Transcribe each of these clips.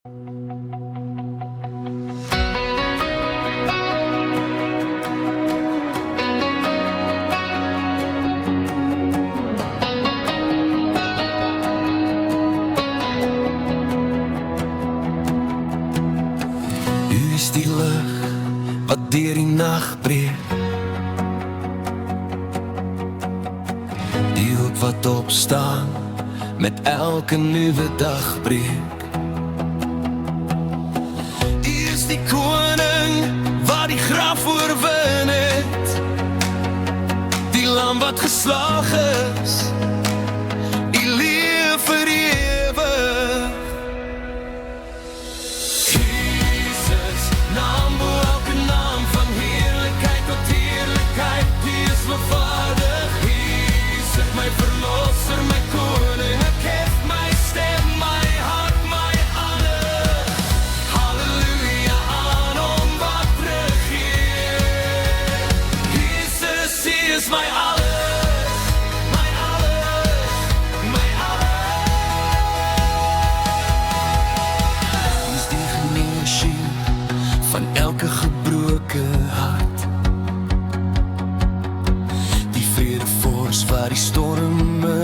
U is die lig wat deur die nag breek, die hoop wat opstaan met elke nuwe dag breek. U is die koning wat die graf oorwin het, die lam wat geslag is, U leef vir ewig. Jesus, naam bo elke naam, van heerlijkheid tot heerlijkheid, die is lofwaardig. Jesus, my verlosser, my koning, ek geef my stem, my hart, my alles. Halleluja aan hom wat regeer. Jesus, U is my alles, my alles, my alles. U is die geneesing van elke gebroke hart, die vredevors waar die storme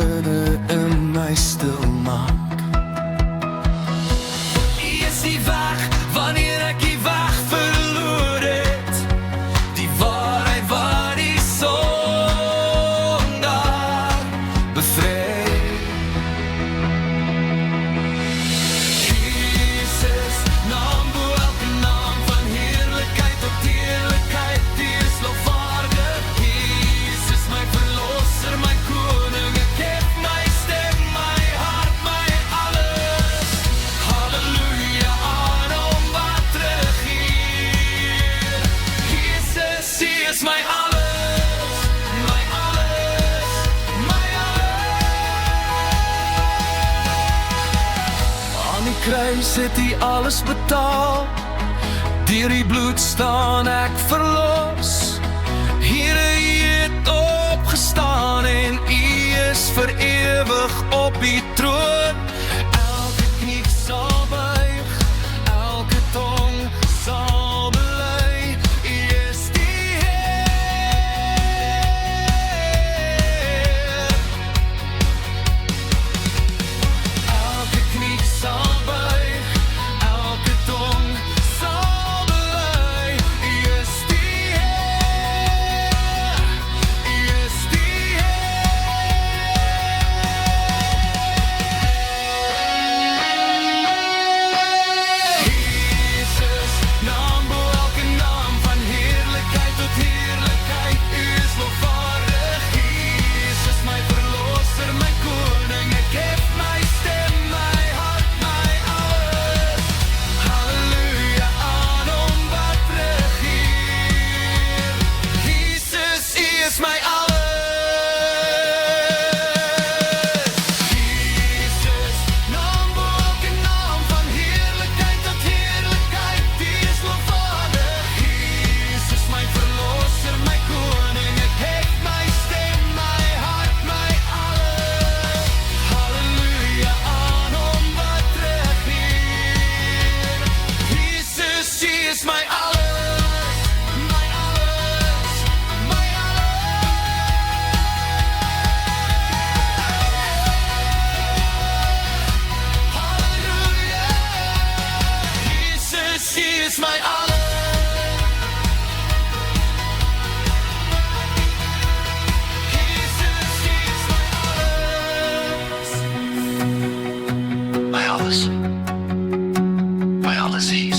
in my stil maak. U is die weg wanneer ek die weg verloor het, die waarheid waar die sondaar bevry. Jesus, naam bo elke naam, van heerlijkheid tot heerlijkheid, die is lofwaardig. Jesus, my verlosser, my koning, ek geef my stem, my hart, my alles. Halleluja aan hom wat regeer. Jesus, U is my alles, my alles, my alles. Aan die kruis het U alles betaal, deur die bloed staan ek verlos. Here, U het opgestaan en U is vir ewig op die troon. Elke knie sal buig, elke tong sal bely, U is die Heer. Elke knie sal buig, elke tong sal bely, U is die Heer. U is die Jesus, naam bo elke naam, van heerlijkheid tot heerlijkheid, U is lofwaardig. Jesus, my verlosser, my koning, ek geef my stem, my hart, my alles. Halleluja aan hom wat regeer. Jesus, U is my alles. Jesus, naam bo elke naam, van heerlijkheid tot heerlijkheid, die is lofwaardig. Jesus, my verlosser, my koning, ek geef my stem, my hart, my alles. Halleluja aan hom wat regeer. Jesus, U is my alles, my alles, my alles. Halleluja. Jesus, U is my alles. Jesus, U is my alles. My alles. My alles is